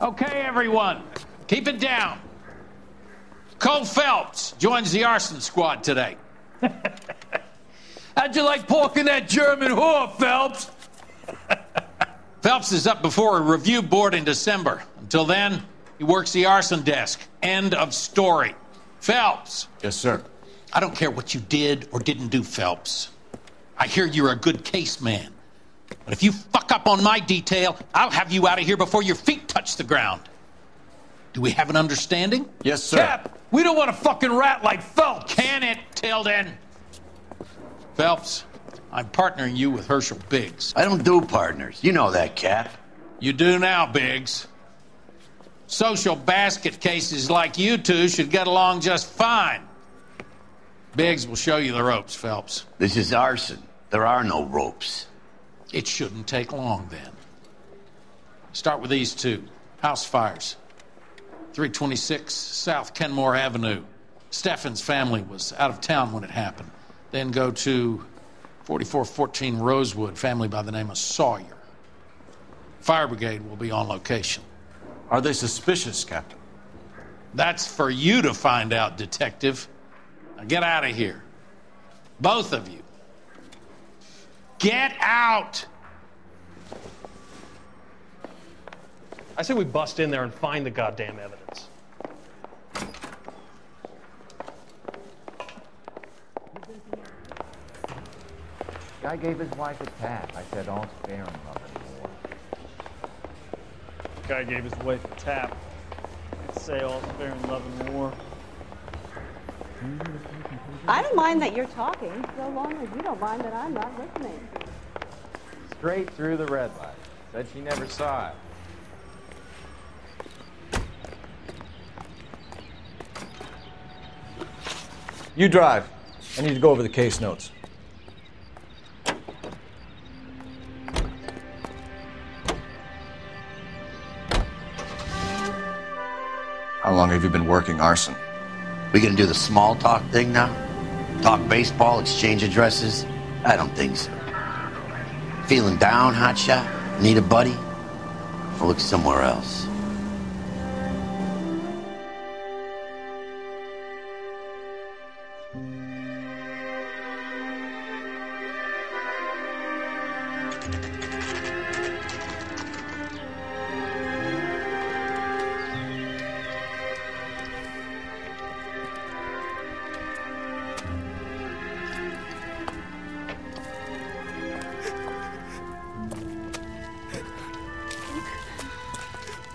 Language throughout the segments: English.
Okay, everyone, keep it down. Cole Phelps joins the arson squad today. How'd you like porking that German whore, Phelps? Phelps is up before a review board in December. Until then, he works the arson desk. End of story. Phelps. Yes, sir. I don't care what you did or didn't do, Phelps. I hear you're a good case man. But if you fuck up on my detail, I'll have you out of here before your feet touch the ground. Do we have an understanding? Yes, sir. Cap, we don't want a fucking rat like Phelps. Can it, Tilden? Phelps, I'm partnering you with Herschel Biggs. I don't do partners. You know that, Cap. You do now, Biggs. Social basket cases like you two should get along just fine. Biggs will show you the ropes, Phelps. This is arson. There are no ropes. It shouldn't take long, then. Start with these two. House fires. 326 South Kenmore Avenue. Steffen's family was out of town when it happened. Then go to 4414 Rosewood, family by the name of Sawyer. Fire brigade will be on location. Are they suspicious, Captain? That's for you to find out, Detective. Now get out of here. Both of you. Get out! I say we bust in there and find the goddamn evidence. Guy gave his wife a tap. I said, "All's fair in love and war." Guy gave his wife a tap. I'd say all's fair in love and war. I don't mind that you're talking, so long as you don't mind that I'm not listening. Straight through the red light. Said she never saw it. You drive. I need to go over the case notes. How long have you been working arson? We gonna do the small talk thing now? Talk baseball, exchange addresses? I don't think so. Feeling down, hotshot? Need a buddy? Or look somewhere else?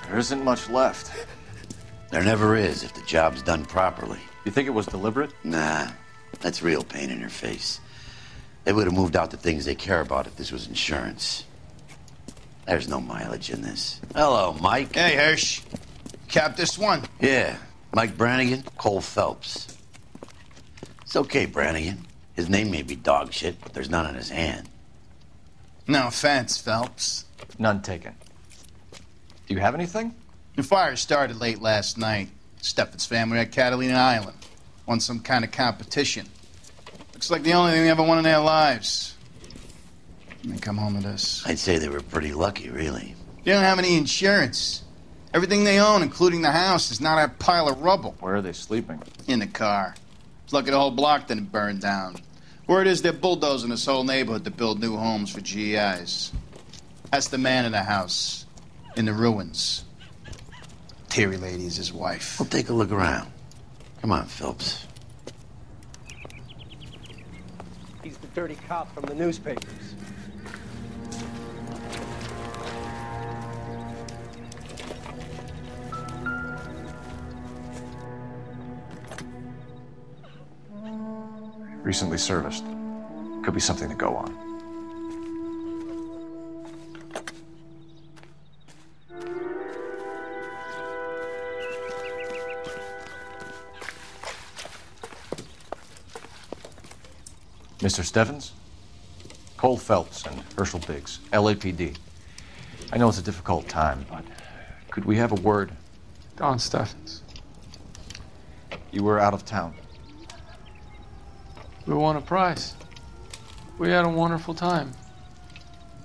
There isn't much left. There never is if the job's done properly. You think it was deliberate? Nah, that's real pain in your face. They would have moved out the things they care about if this was insurance. There's no mileage in this. Hello, Mike. Hey, Hirsch. Cap this one. Yeah, Mike Brannigan, Cole Phelps. It's okay, Brannigan. His name may be dog shit, but there's none on his hand. No offense, Phelps. None taken. Do you have anything? The fire started late last night. Steffen's family at Catalina Island. Won some kind of competition. Looks like the only thing they ever won in their lives. And they come home to this. I'd say they were pretty lucky, really. They don't have any insurance. Everything they own, including the house, is now that pile of rubble. Where are they sleeping? In the car. It's lucky the whole block didn't burn down. Word is they're bulldozing this whole neighborhood to build new homes for GIs. That's the man in the house. In the ruins. Terry lady is his wife. We'll take a look around. Come on, Phelps. He's the dirty cop from the newspapers. Recently serviced. Could be something to go on. Mr. Steffens? Cole Phelps and Herschel Biggs, LAPD. I know it's a difficult time, but could we have a word? Don Steffens. You were out of town. We won a prize. We had a wonderful time.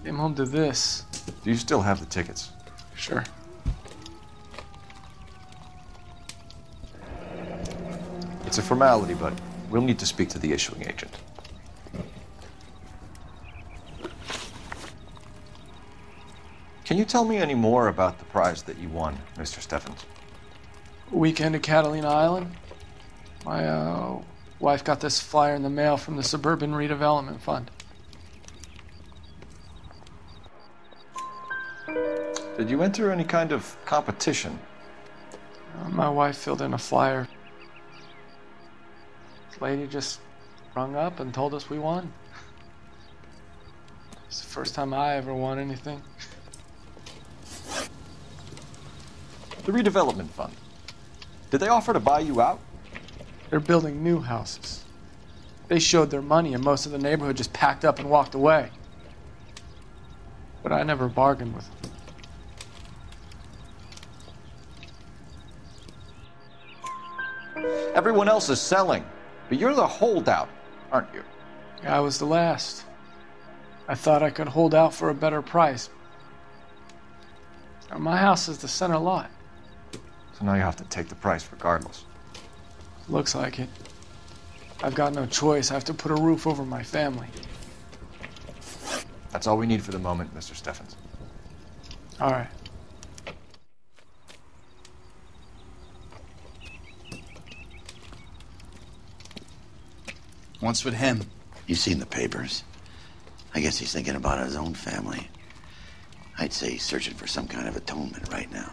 Came home to this. Do you still have the tickets? Sure. It's a formality, but we'll need to speak to the issuing agent. Can you tell me any more about the prize that you won, Mr. Steffens? Weekend at Catalina Island. My wife got this flyer in the mail from the Suburban Redevelopment Fund. Did you enter any kind of competition? My wife filled in a flyer. This lady just rung up and told us we won. It's the first time I ever won anything. The redevelopment fund. Did they offer to buy you out? They're building new houses. They showed their money and most of the neighborhood just packed up and walked away. But I never bargained with them. Everyone else is selling, but you're the holdout, aren't you? I was the last. I thought I could hold out for a better price. My house is the center lot. So now you have to take the price regardless. Looks like it. I've got no choice. I have to put a roof over my family. That's all we need for the moment, Mr. Steffens. All right. What's with him? You've seen the papers. I guess he's thinking about his own family. I'd say he's searching for some kind of atonement right now.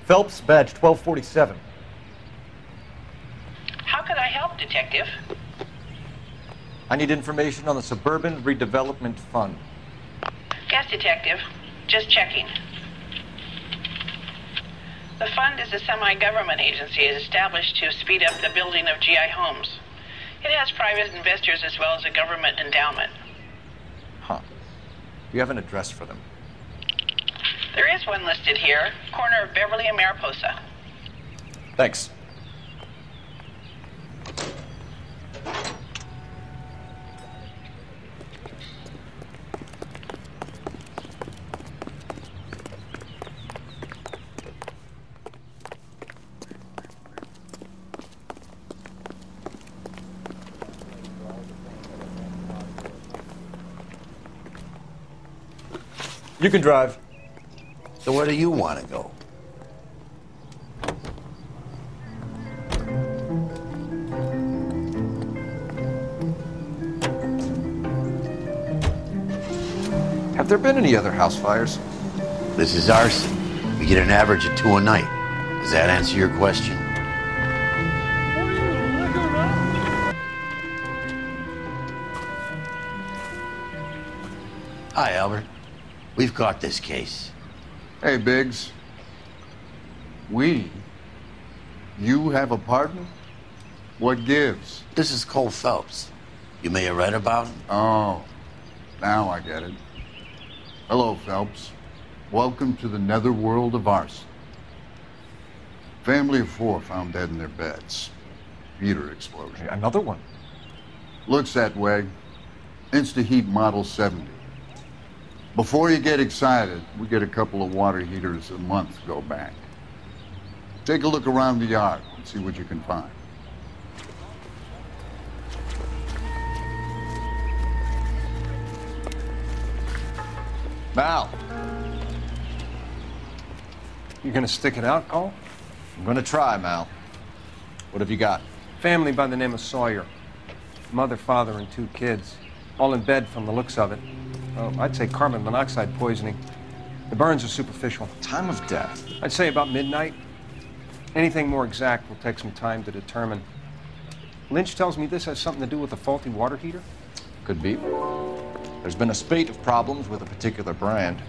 Phelps, badge 1247. How could I help, Detective? I need information on the Suburban Redevelopment Fund. Yes, Detective. Just checking. The fund is a semi-government agency established to speed up the building of GI homes. It has private investors as well as a government endowment. Huh. Do you have an address for them? There is one listed here, corner of Beverly and Mariposa. Thanks. You can drive. So where do you want to go? Have there been any other house fires? This is arson. We get an average of 2 a night. Does that answer your question? Hi, Albert. We've caught this case. Hey, Biggs. You have a partner? What gives? This is Cole Phelps. You may have read about him. Oh, now I get it. Hello, Phelps. Welcome to the netherworld of arson. Family of 4 found dead in their beds. Heater explosion. Another one? Looks that way. Insta-Heat Model 70. Before you get excited, we get a couple of water heaters a month go back. Take a look around the yard and see what you can find. Mal. You gonna stick it out, Cole? I'm gonna try, Mal. What have you got? Family by the name of Sawyer. Mother, father, and 2 kids. All in bed from the looks of it. Well, I'd say carbon monoxide poisoning. The burns are superficial. Time of death? I'd say about midnight. Anything more exact will take some time to determine. Lynch tells me this has something to do with a faulty water heater? Could be. There's been a spate of problems with a particular brand.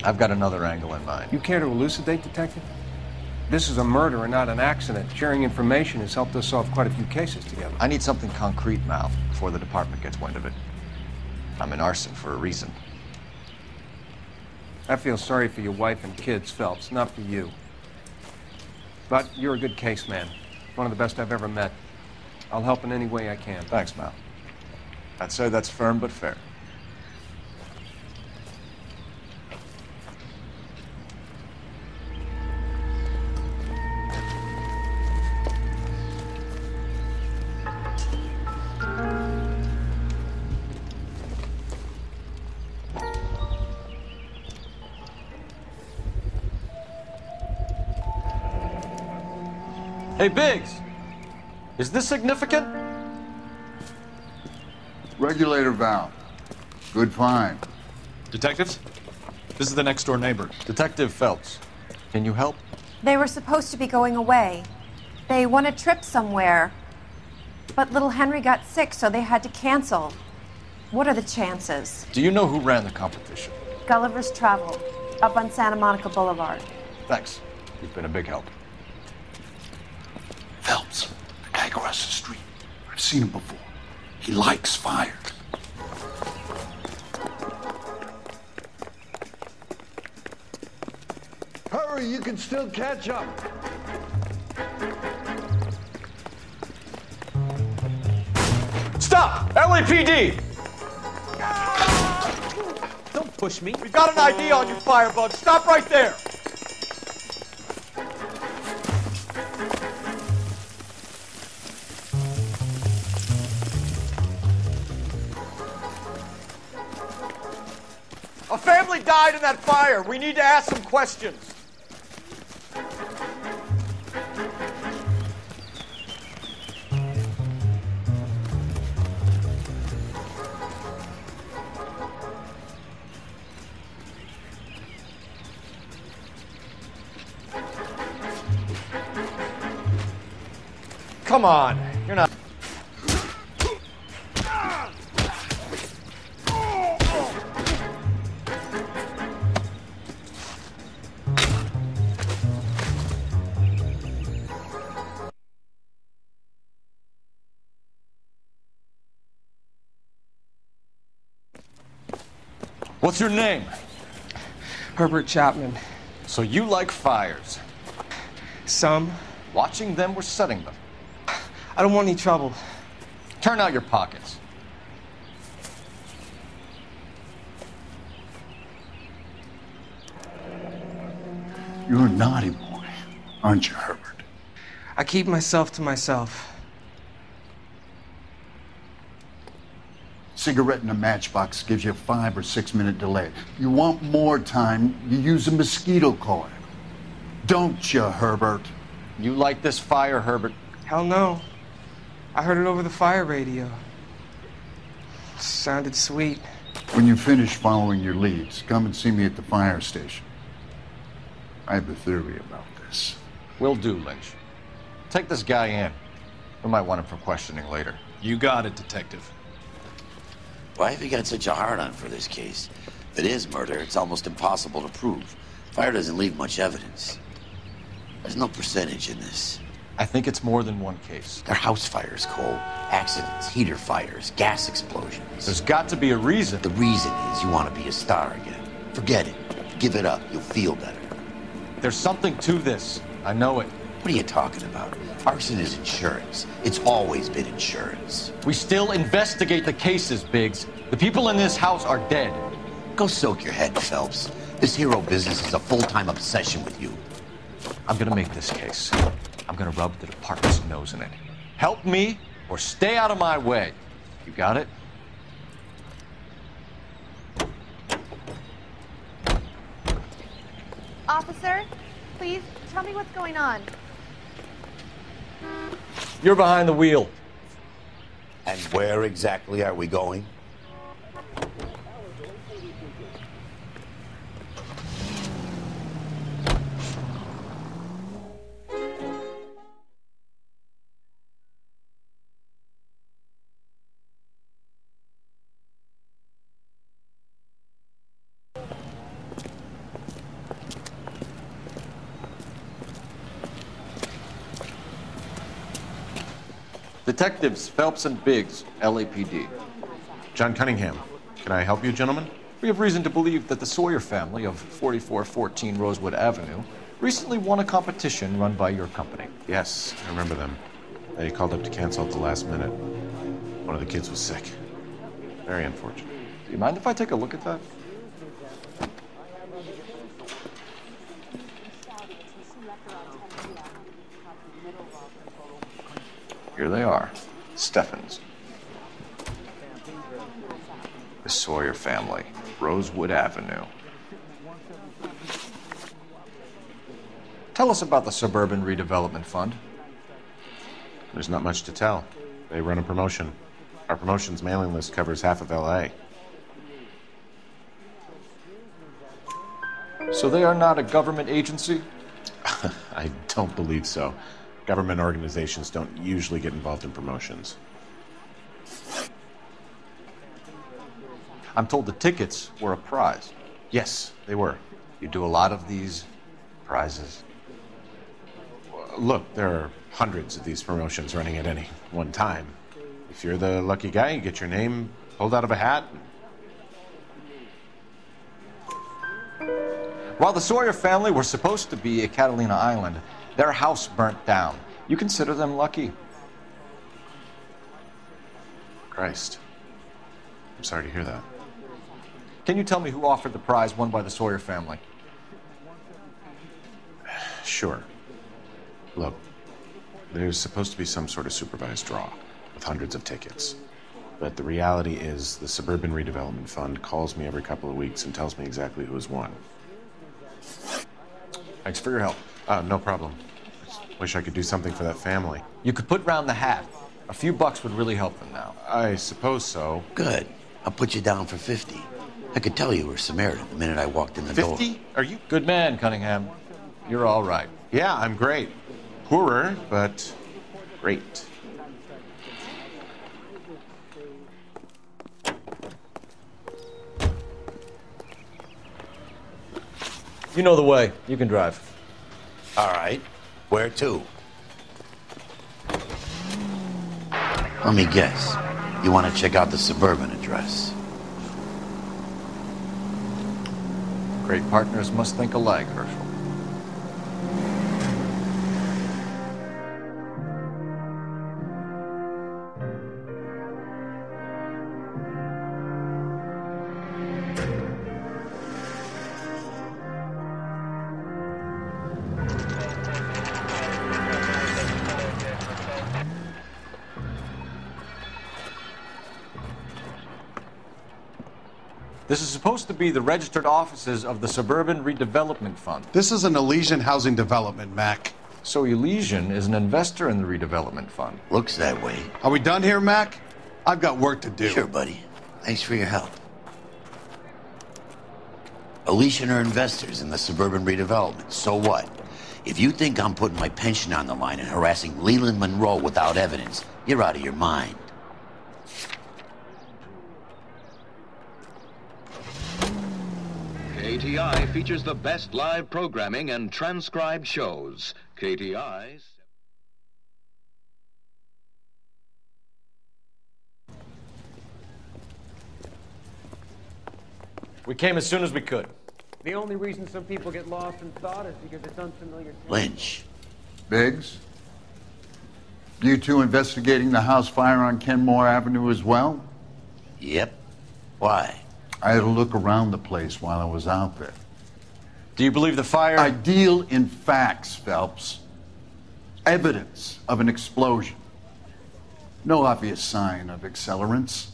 I've got another angle in mind. You care to elucidate, Detective? This is a murder and not an accident. Sharing information has helped us solve quite a few cases together. I need something concrete, Mal, before the department gets wind of it. I'm in arson for a reason. I feel sorry for your wife and kids, Phelps, not for you. But you're a good case man. One of the best I've ever met. I'll help in any way I can. Thanks, Mal. I'd say that's firm but fair. Hey, Biggs, is this significant? Regulator valve. Good find. Detectives? This is the next door neighbor. Detective Phelps, can you help? They were supposed to be going away. They won a trip somewhere. But little Henry got sick, so they had to cancel. What are the chances? Do you know who ran the competition? Gulliver's Travel, up on Santa Monica Boulevard. Thanks. You've been a big help. Phelps, the guy across the street. I've seen him before. He likes fire. Hurry, you can still catch up. Stop! LAPD! Don't push me. We got an ID on you, Firebug. Stop right there! A family died in that fire. We need to ask some questions. Come on, you're not... What's your name? Herbert Chapman. So you like fires? Some. Watching them or setting them? I don't want any trouble. Turn out your pockets. You're a naughty boy, aren't you, Herbert? I keep myself to myself. Cigarette in a matchbox gives you a 5 or 6 minute delay. You want more time, you use a mosquito coil. Don't you, Herbert? You like this fire, Herbert? Hell no. I heard it over the fire radio. Sounded sweet. When you finish following your leads, come and see me at the fire station. I have a theory about this. Will do, Lynch. Take this guy in. We might want him for questioning later. You got it, Detective. Why have you got such a hard-on for this case? If it is murder, it's almost impossible to prove. Fire doesn't leave much evidence. There's no percentage in this. I think it's more than one case. They're house fires, Cole. Accidents, heater fires, gas explosions. There's got to be a reason. The reason is you want to be a star again. Forget it. Give it up. You'll feel better. There's something to this. I know it. What are you talking about? Arson is insurance. It's always been insurance. We still investigate the cases, Biggs. The people in this house are dead. Go soak your head, Phelps. This hero business is a full-time obsession with you. I'm gonna make this case. I'm gonna rub the department's nose in it. Help me or stay out of my way. You got it? Officer, please tell me what's going on. You're behind the wheel. And where exactly are we going? Detectives Phelps and Biggs, LAPD. John Cunningham, Can I help you, gentlemen? We have reason to believe that the Sawyer family of 4414 Rosewood Avenue recently won a competition run by your company. Yes, I remember them. They called up to cancel at the last minute. One of the kids was sick. Very unfortunate. Do you mind if I take a look at that? Here they are. Steffens. The Sawyer family. Rosewood Avenue. Tell us about the Suburban Redevelopment Fund. There's not much to tell. They run a promotion. Our promotion's mailing list covers half of L.A. So they are not a government agency? I don't believe so. Government organizations don't usually get involved in promotions. I'm told the tickets were a prize. Yes, they were. You do a lot of these prizes? Look, there are hundreds of these promotions running at any one time. If you're the lucky guy, you get your name pulled out of a hat. While the Sawyer family were supposed to be at Catalina Island, their house burnt down. You consider them lucky? Christ. I'm sorry to hear that. Can you tell me who offered the prize won by the Sawyer family? Sure. Look, there's supposed to be some sort of supervised draw with hundreds of tickets. But the reality is the Suburban Redevelopment Fund calls me every couple of weeks and tells me exactly who has won. Thanks for your help. No problem. Just wish I could do something for that family. You could put round the hat. A few bucks would really help them now. I suppose so. Good. I'll put you down for 50. I could tell you were Samaritan the minute I walked in the door. 50? Are you? Good man, Cunningham. You're all right. Yeah, I'm great. Poorer, but great. You know the way. You can drive. All right. Where to? Let me guess. You want to check out the Suburban address? Great partners must think alike, Herschel. This is supposed to be the registered offices of the Suburban Redevelopment Fund. This is an Elysian housing development, Mac. So Elysian is an investor in the redevelopment fund. Looks that way. Are we done here, Mac? I've got work to do. Sure, buddy. Thanks for your help. Elysian are investors in the Suburban Redevelopment. So what? If you think I'm putting my pension on the line and harassing Leland Monroe without evidence, you're out of your mind. KTI features the best live programming and transcribed shows. KTI... We came as soon as we could. The only reason some people get lost in thought is because it's unfamiliar. Lynch. Biggs? You two investigating the house fire on Kenmore Avenue as well? Yep. Why? I had a look around the place while I was out there. Do you believe the fire? I deal in facts, Phelps. Evidence of an explosion. No obvious sign of accelerants.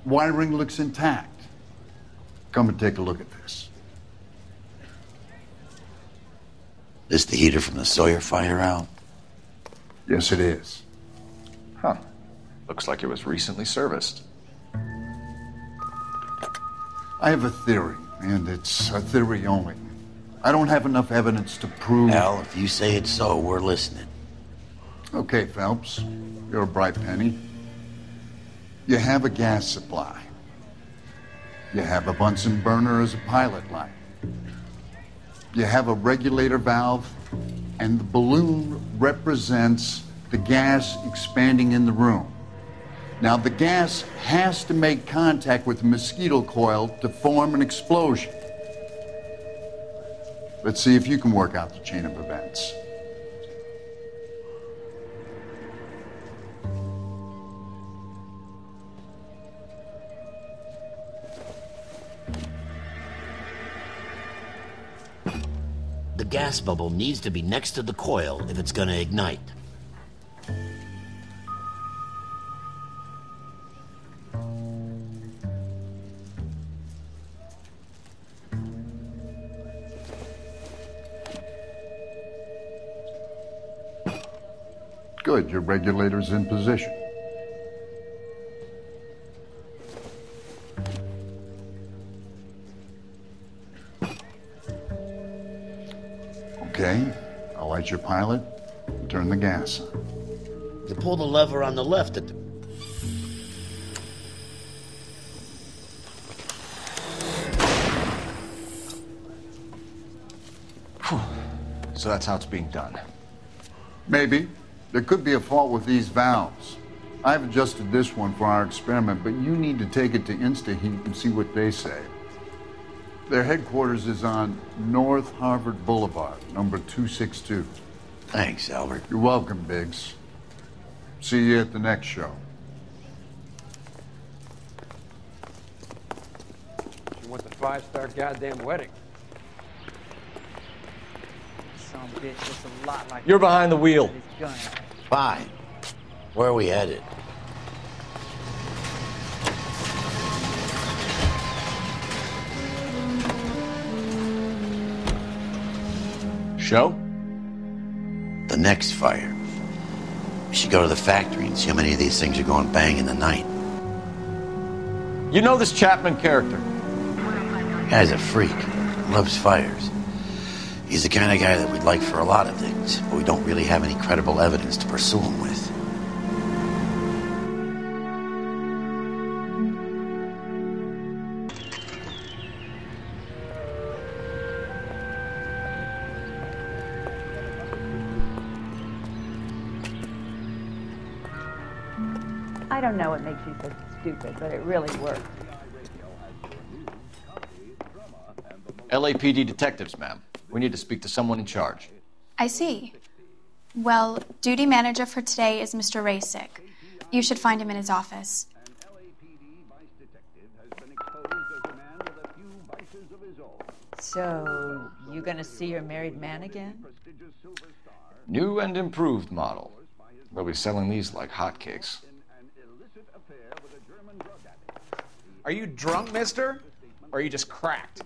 Wiring looks intact. Come and take a look at this. This the heater from the Sawyer fire out? Yes, it is. Huh. Looks like it was recently serviced. I have a theory, and it's a theory only. I don't have enough evidence to prove... Al, if you say it's so, we're listening. Okay, Phelps. You're a bright penny. You have a gas supply. You have a Bunsen burner as a pilot light. You have a regulator valve, and the balloon represents the gas expanding in the room. Now, the gas has to make contact with the mosquito coil to form an explosion. Let's see if you can work out the chain of events. The gas bubble needs to be next to the coil if it's gonna ignite. Good, your regulator's in position. Okay, I'll light your pilot and turn the gas on. You pull the lever on the left at the... So that's how it's being done. Maybe. There could be a fault with these valves. I've adjusted this one for our experiment, but you need to take it to InstaHeat and see what they say. Their headquarters is on North Harvard Boulevard, number 262. Thanks, Albert. You're welcome, Biggs. See you at the next show. You want the 5-star goddamn wedding? Some bitch looks a lot like... You're behind the wheel. Fine. Where are we headed? Show? The next fire. We should go to the factory and see how many of these things are going bang in the night. You know this Chapman character? Guy's a freak. Loves fires. He's the kind of guy that we'd like for a lot of things, but we don't really have any credible evidence to pursue him with. I don't know what makes you so stupid, but it really works. LAPD detectives, ma'am. We need to speak to someone in charge. I see. Well, duty manager for today is Mr. Rasick. You should find him in his office. So, you gonna see your married man again? New and improved model. They'll be selling these like hotcakes. Are you drunk, mister? Or are you just cracked?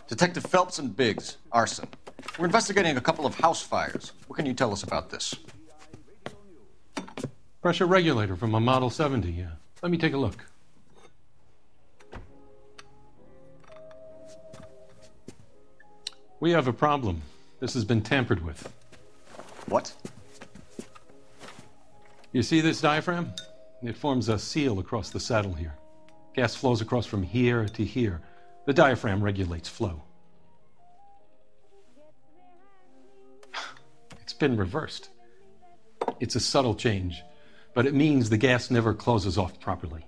Detective Phelps and Biggs, arson. We're investigating a couple of house fires. What can you tell us about this? Pressure regulator from a Model 70, yeah. Let me take a look. We have a problem. This has been tampered with. What? You see this diaphragm? It forms a seal across the saddle here. Gas flows across from here to here. The diaphragm regulates flow. It's been reversed. It's a subtle change, but it means the gas never closes off properly.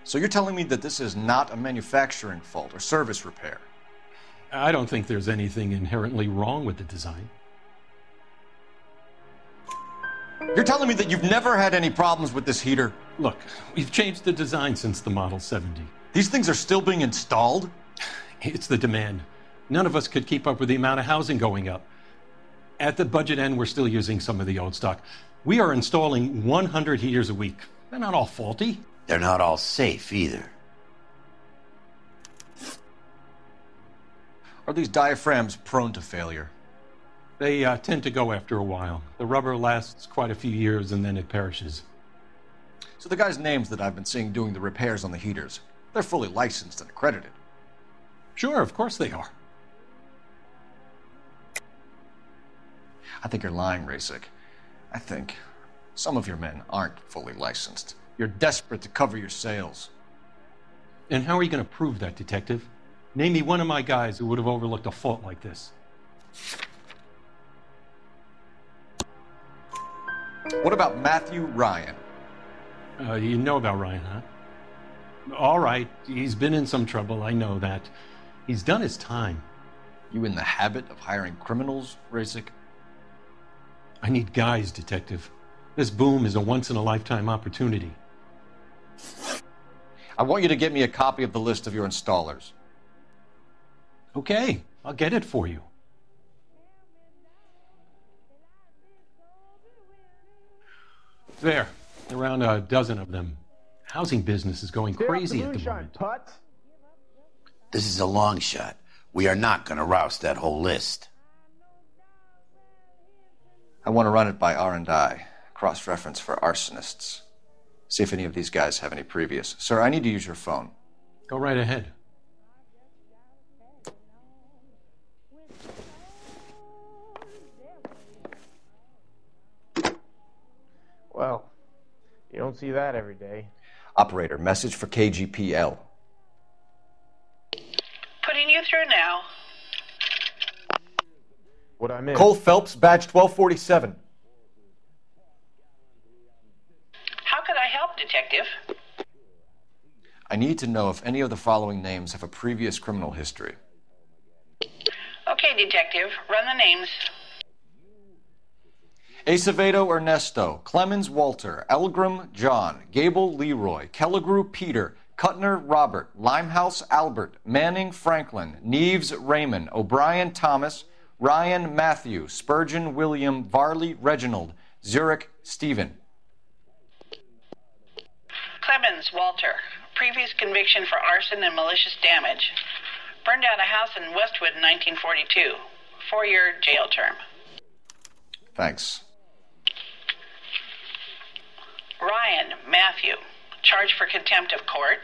So you're telling me that this is not a manufacturing fault or service repair? I don't think there's anything inherently wrong with the design. You're telling me that you've never had any problems with this heater? Look, we've changed the design since the Model 70. These things are still being installed? It's the demand. None of us could keep up with the amount of housing going up. At the budget end, we're still using some of the old stock. We are installing 100 heaters a week. They're not all faulty. They're not all safe either. Are these diaphragms prone to failure? They tend to go after a while. The rubber lasts quite a few years and then it perishes. So the guys' names that I've been seeing doing the repairs on the heaters, they're fully licensed and accredited. Sure, of course they are. I think you're lying, Rasick. I think some of your men aren't fully licensed. You're desperate to cover your sales. And how are you going to prove that, Detective? Name me one of my guys who would have overlooked a fault like this. What about Matthew Ryan? You know about Ryan, huh? All right, he's been in some trouble, I know that. He's done his time. You in the habit of hiring criminals, Rasik? I need guys, Detective. This boom is a once-in-a-lifetime opportunity. I want you to get me a copy of the list of your installers. Okay, I'll get it for you. There, around a dozen of them. Housing business is going crazy at the moment. This is a long shot. We are not going to roust that whole list. I want to run it by R&I, cross-reference for arsonists. See if any of these guys have any previous. Sir, I need to use your phone. Go right ahead. Well, you don't see that every day. Operator, message for KGPL. Putting you through now. What I miss? Cole Phelps, badge 1247. How could I help, Detective? I need to know if any of the following names have a previous criminal history. Okay, Detective, run the names. Acevedo Ernesto, Clemens Walter, Elgram John, Gable Leroy, Kelligrew Peter, Kuttner Robert, Limehouse Albert, Manning Franklin, Neves Raymond, O'Brien Thomas, Ryan Matthew, Spurgeon William, Varley Reginald, Zurich Stephen. Clemens Walter. Previous conviction for arson and malicious damage. Burned down a house in Westwood in 1942. 4-year jail term. Thanks. Ryan Matthew. Charged for contempt of court.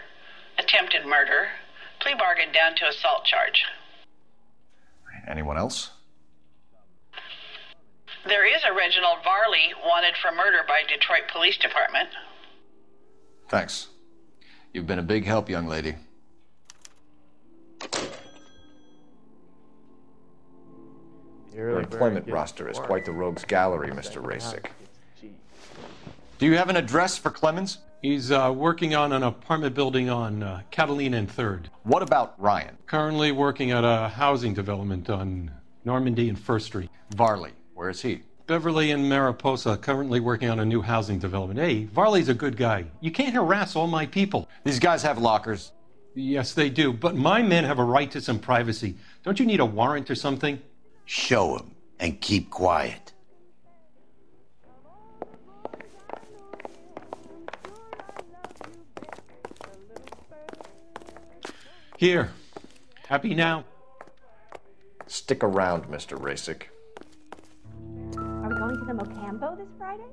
Attempted murder. Plea bargain down to assault charge. Anyone else? There is a Reginald Varley wanted for murder by Detroit Police Department. Thanks. You've been a big help, young lady. Your employment roster is quite the rogues gallery, Mr. Rasik. Do you have an address for Clemens? He's working on an apartment building on Catalina and 3rd. What about Ryan? Currently working at a housing development on Normandy and 1st Street. Varley, where is he? Beverly and Mariposa, currently working on a new housing development. Hey, Varley's a good guy. You can't harass all my people. These guys have lockers. Yes, they do, but my men have a right to some privacy. Don't you need a warrant or something? Show him and keep quiet. Here. Happy now? Stick around, Mr. Rasik. Are we going to the Mocambo this Friday?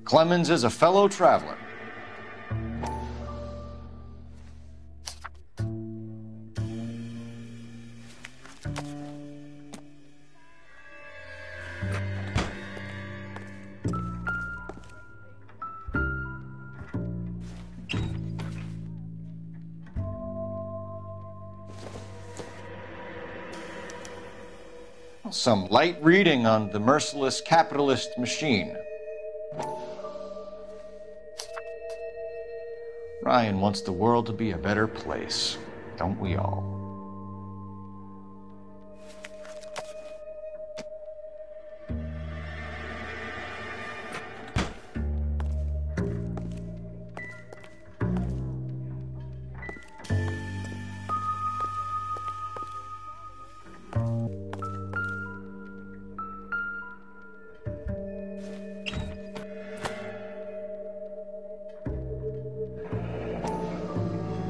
Clemens is a fellow traveler. Some light reading on the merciless capitalist machine. Ryan wants the world to be a better place, don't we all?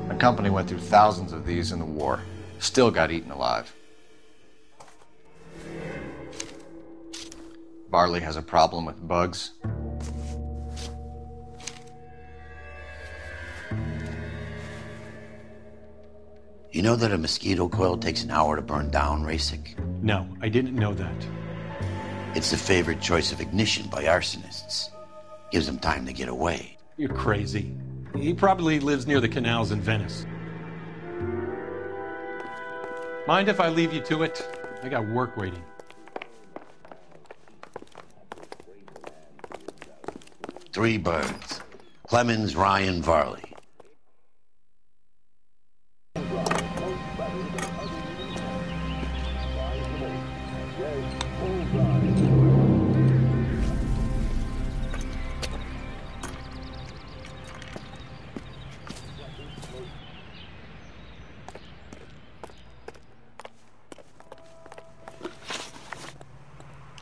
The company went through thousands of these in the war. Still got eaten alive. Varley has a problem with bugs. You know that a mosquito coil takes an hour to burn down, Rasik? No, I didn't know that. It's the favored choice of ignition by arsonists. Gives them time to get away. You're crazy. He probably lives near the canals in Venice. Mind if I leave you to it? I got work waiting. Three Burns. Clemens, Ryan, Varley.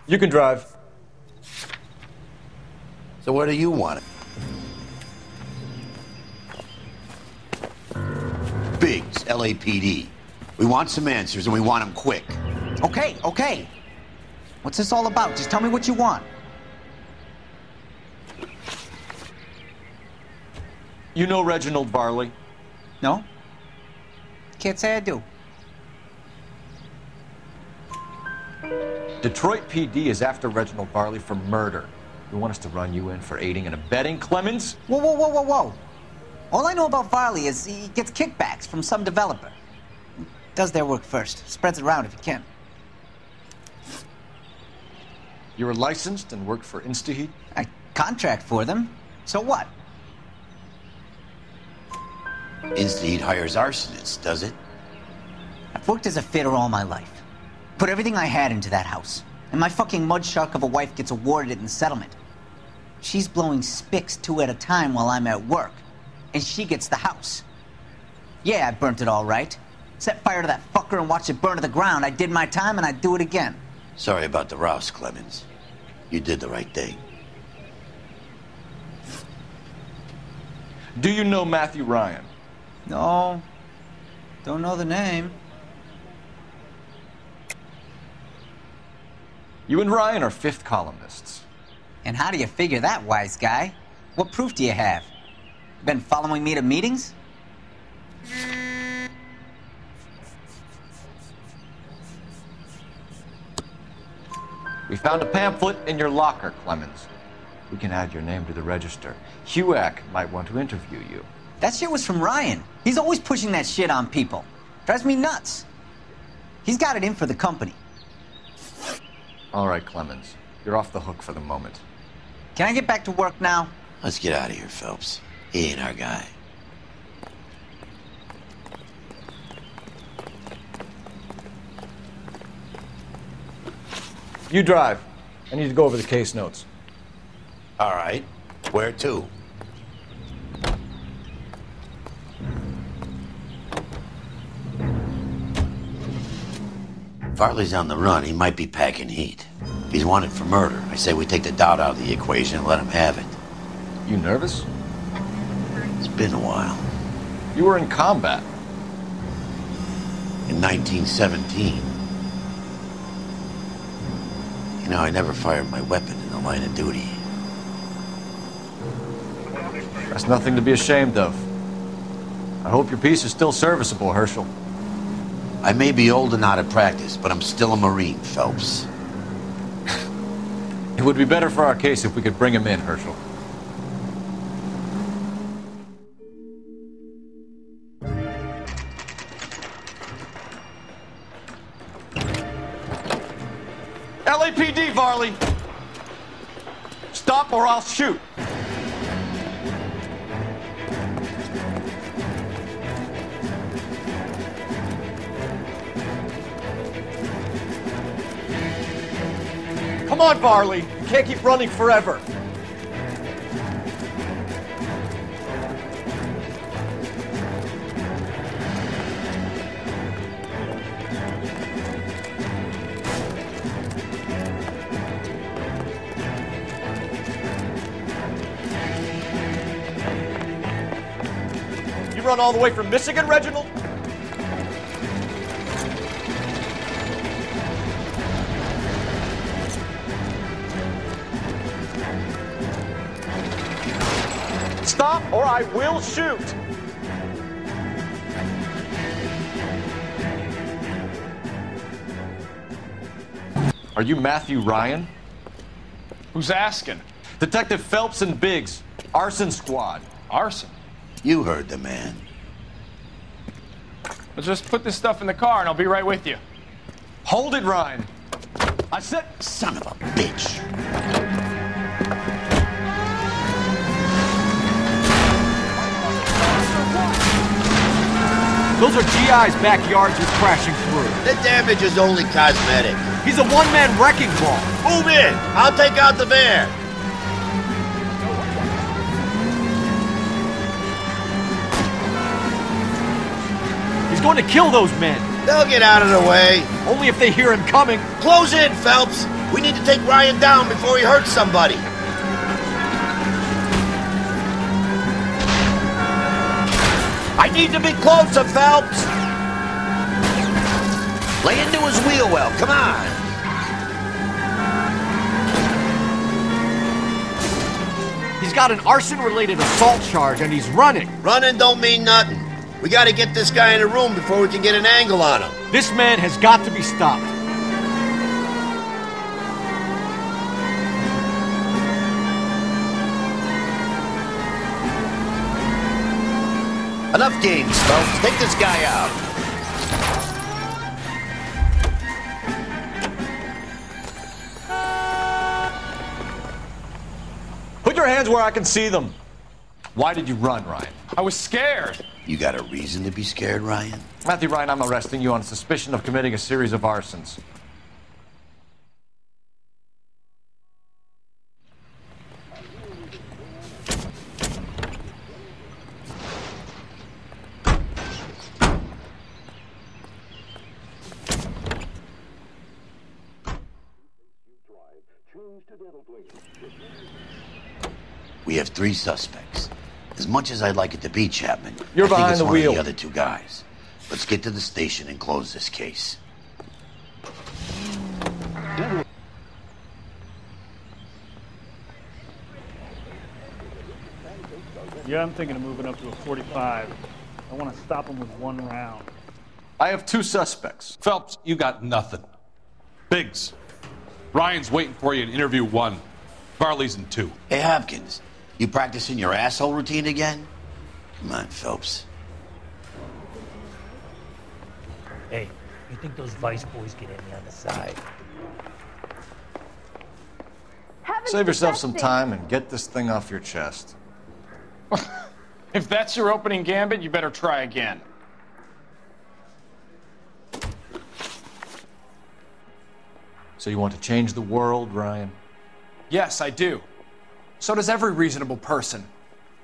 You can drive. So where do you want it? Biggs, LAPD. We want some answers, and we want them quick. Okay, okay. What's this all about? Just tell me what you want. You know Reginald Varley? No? Can't say I do. Detroit PD is after Reginald Varley for murder. You want us to run you in for aiding and abetting, Clemens? Whoa, whoa, whoa, whoa, whoa. All I know about Varley is he gets kickbacks from some developer. Does their work first. Spreads it around if he can. You were licensed and worked for InstaHeat? I contract for them. So what? InstaHeat hires arsonists, does it? I've worked as a fitter all my life. Put everything I had into that house. And my fucking mud shark of a wife gets awarded it in settlement. She's blowing spics 2 at a time while I'm at work. And she gets the house. Yeah, I burnt it all right. Set fire to that fucker and watched it burn to the ground. I did my time and I'd do it again. Sorry about the rouse, Clemens. You did the right thing. Do you know Matthew Ryan? No. Don't know the name. You and Ryan are fifth columnists. And how do you figure that, wise guy? What proof do you have? Been following me to meetings? We found a pamphlet in your locker, Clemens. We can add your name to the register. HUAC might want to interview you. That shit was from Ryan. He's always pushing that shit on people. Drives me nuts. He's got it in for the company. All right, Clemens. You're off the hook for the moment. Can I get back to work now? Let's get out of here, Phelps. He ain't our guy. You drive. I need to go over the case notes. All right. Where to? Varley's on the run. He might be packing heat. If he's wanted for murder, I say we take the doubt out of the equation and let him have it. You nervous? It's been a while. You were in combat. In 1917. You know, I never fired my weapon in the line of duty. That's nothing to be ashamed of. I hope your piece is still serviceable, Herschel. I may be old and out of practice, but I'm still a Marine, Phelps. It would be better for our case if we could bring him in, Herschel. LAPD, Varley! Stop or I'll shoot! Come on, Varley! You can't keep running forever! You run all the way from Michigan, Reginald? Stop or I will shoot! Are you Matthew Ryan? Who's asking? Detective Phelps and Biggs, Arson Squad. Arson? You heard the man. Let's just put this stuff in the car and I'll be right with you. Hold it, Ryan. I said... Son of a bitch. Those are GI's backyards he's crashing through. The damage is only cosmetic. He's a one-man wrecking ball. Move in. I'll take out the van. He's going to kill those men. They'll get out of the way. Only if they hear him coming. Close in, Phelps. We need to take Ryan down before he hurts somebody. I need to be closer, Phelps. Lay into his wheel well. Come on. He's got an arson-related assault charge, and he's running. Running don't mean nothing. We gotta get this guy in a room before we can get an angle on him. This man has got to be stopped. Enough games, folks. Take this guy out. Put your hands where I can see them. Why did you run, Ryan? I was scared. You got a reason to be scared, Ryan? Matthew Ryan, I'm arresting you on suspicion of committing a series of arsons. We have 3 suspects. As much as I'd like it to be, Chapman, You're I think behind it's the one wheel. of the other 2 guys. Let's get to the station and close this case. Yeah, I'm thinking of moving up to a 45. I want to stop him with 1 round. I have 2 suspects. Phelps, you got nothing. Biggs, Ryan's waiting for you in interview 1. Farley's in 2. Hey, Hopkins, you practicing your asshole routine again? Come on, Phelps. Hey, you think those Vice boys get any on the side? Save yourself some time and get this thing off your chest. If that's your opening gambit, you better try again. So you want to change the world, Ryan? Yes, I do. So does every reasonable person.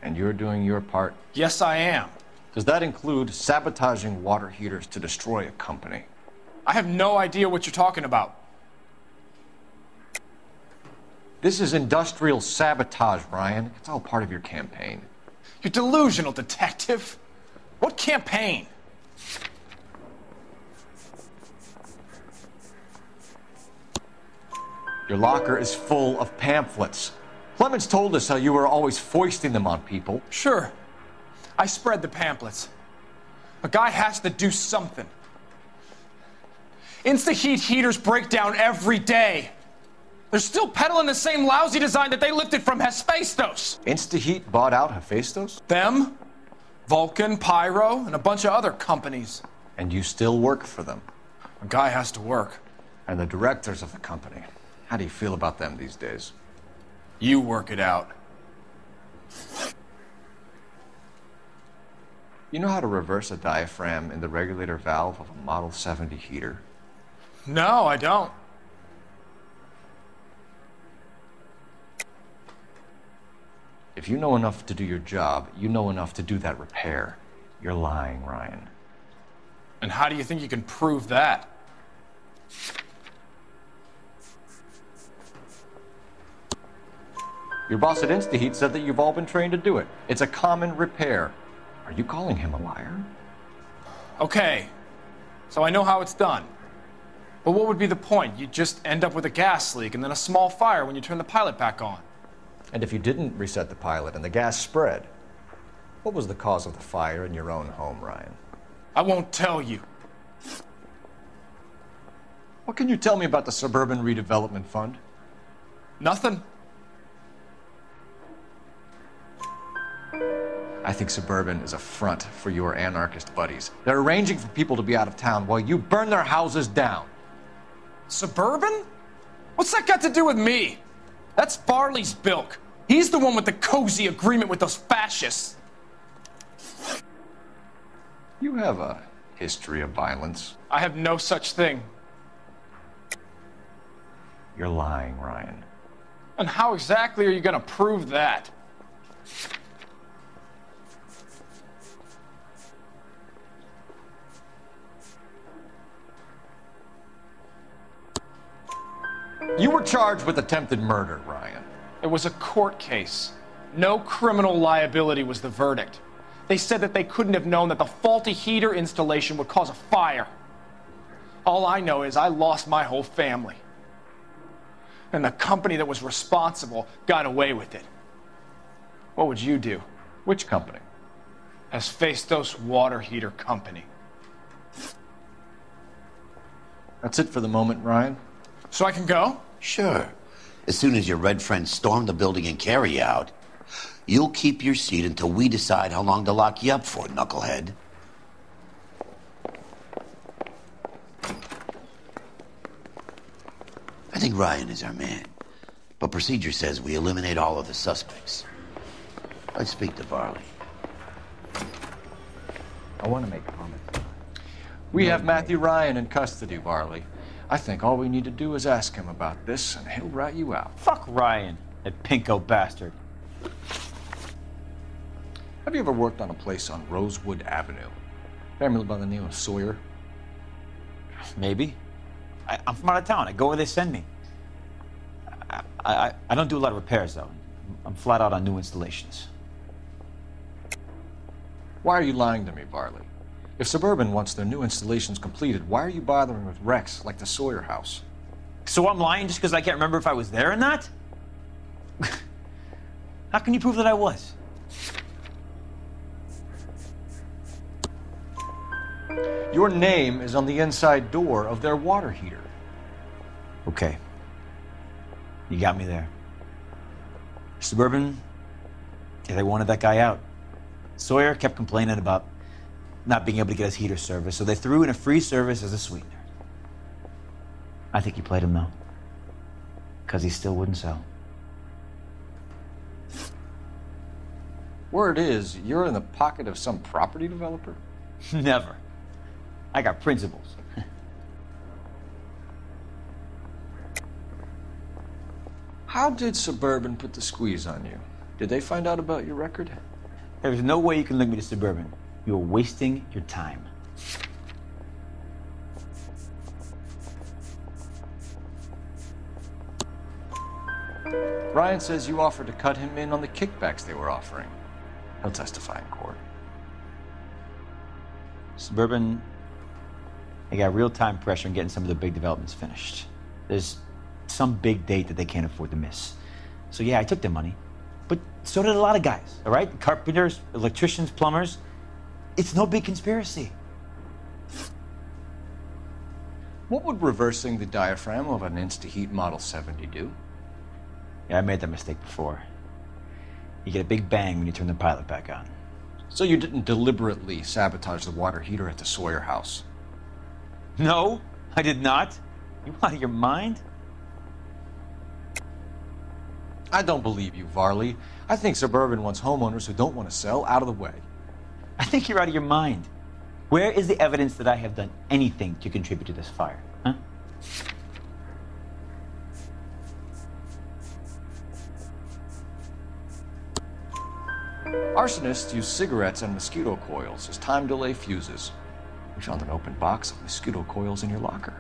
And you're doing your part? Yes, I am. Does that include sabotaging water heaters to destroy a company? I have no idea what you're talking about. This is industrial sabotage, Ryan. It's all part of your campaign. You're delusional, detective. What campaign? Your locker is full of pamphlets. Clemens told us how you were always foisting them on people. Sure. I spread the pamphlets. A guy has to do something. Insta-heat heaters break down every day. They're still peddling the same lousy design that they lifted from Hephaestus. Insta-heat bought out Hephaestus? Them, Vulcan, Pyro, and a bunch of other companies. And you still work for them? A guy has to work. And the directors of the company. How do you feel about them these days? You work it out. You know how to reverse a diaphragm in the regulator valve of a Model 70 heater? No, I don't. If you know enough to do your job, you know enough to do that repair. You're lying, Ryan. And how do you think you can prove that? Your boss at InstaHeat said that you've all been trained to do it. It's a common repair. Are you calling him a liar? Okay, so I know how it's done. But what would be the point? You'd just end up with a gas leak and then a small fire when you turn the pilot back on. And if you didn't reset the pilot and the gas spread, what was the cause of the fire in your own home, Ryan? I won't tell you. What can you tell me about the Suburban Redevelopment Fund? Nothing. I think Suburban is a front for your anarchist buddies. They're arranging for people to be out of town while you burn their houses down. Suburban? What's that got to do with me? That's Farley's bilk. He's the one with the cozy agreement with those fascists. You have a history of violence. I have no such thing. You're lying, Ryan. And how exactly are you going to prove that? You were charged with attempted murder, Ryan. It was a court case. No criminal liability was the verdict. They said that they couldn't have known that the faulty heater installation would cause a fire. All I know is I lost my whole family. And the company that was responsible got away with it. What would you do? Which company? Hephaestus Water Heater Company. That's it for the moment, Ryan. So I can go? Sure. As soon as your red friends storm the building and carry you out, you'll keep your seat until we decide how long to lock you up for, knucklehead. I think Ryan is our man, but procedure says we eliminate all of the suspects. Let's speak to Varley. I want to make comments. We have Matthew Ryan in custody, Varley. I think all we need to do is ask him about this, and he'll rat you out. Fuck Ryan, that pinko bastard. Have you ever worked on a place on Rosewood Avenue? Family by the name of Sawyer? Maybe. I'm from out of town. I go where they send me. I don't do a lot of repairs, though. I'm flat out on new installations. Why are you lying to me, Varley? If Suburban wants their new installations completed, why are you bothering with wrecks like the Sawyer house? So I'm lying just because I can't remember if I was there or not? How can you prove that I was? Your name is on the inside door of their water heater. Okay. You got me there. Suburban, yeah, they wanted that guy out. Sawyer kept complaining about not being able to get his heater service, so they threw in a free service as a sweetener. I think he played him, though, because he still wouldn't sell. Word is, you're in the pocket of some property developer? Never. I got principles. How did Suburban put the squeeze on you? Did they find out about your record? There's no way you can link me to Suburban. You're wasting your time. Ryan says you offered to cut him in on the kickbacks they were offering. He'll testify in court. Suburban, they got real-time pressure on getting some of the big developments finished. There's some big date that they can't afford to miss. So yeah, I took their money. But so did a lot of guys, all right? Carpenters, electricians, plumbers. It's no big conspiracy. What would reversing the diaphragm of an Insta-Heat Model 70 do? Yeah, I made that mistake before. You get a big bang when you turn the pilot back on. So you didn't deliberately sabotage the water heater at the Sawyer house? No, I did not. You out of your mind? I don't believe you, Varley. I think Suburban wants homeowners who don't want to sell out of the way. I think you're out of your mind. Where is the evidence that I have done anything to contribute to this fire, huh? Arsonists use cigarettes and mosquito coils as time delay fuses. We found an open box of mosquito coils in your locker.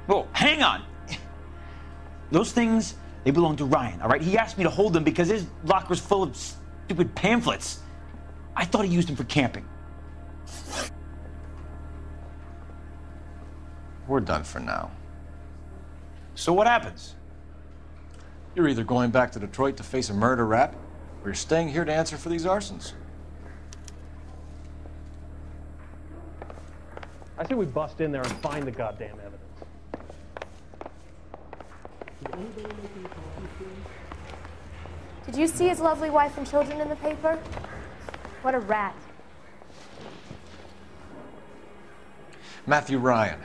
Whoa, hang on! Those things, they belong to Ryan, all right? He asked me to hold them because his locker's full of stupid pamphlets. I thought he used them for camping. We're done for now. So what happens? You're either going back to Detroit to face a murder rap, or you're staying here to answer for these arsons. I say we bust in there and find the goddamn evidence. Did you see his lovely wife and children in the paper? What a rat. Matthew Ryan,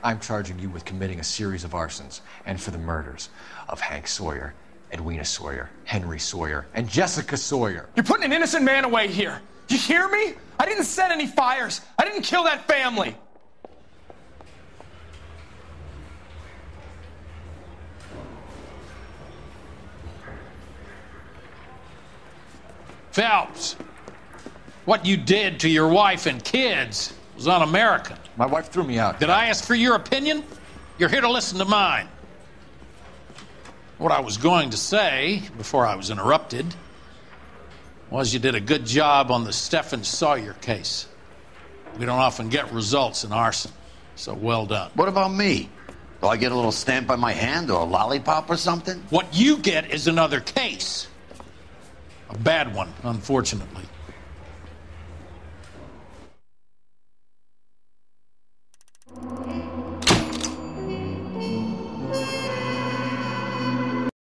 I'm charging you with committing a series of arsons and for the murders of Hank Sawyer, Edwina Sawyer, Henry Sawyer, and Jessica Sawyer. You're putting an innocent man away here. You hear me? I didn't set any fires. I didn't kill that family. Phelps, what you did to your wife and kids was un-American. My wife threw me out. Did I ask for your opinion? You're here to listen to mine. What I was going to say, before I was interrupted, was you did a good job on the Stephen Sawyer case. We don't often get results in arson, so well done. What about me? Do I get a little stamp on my hand or a lollipop or something? What you get is another case. A bad one, unfortunately.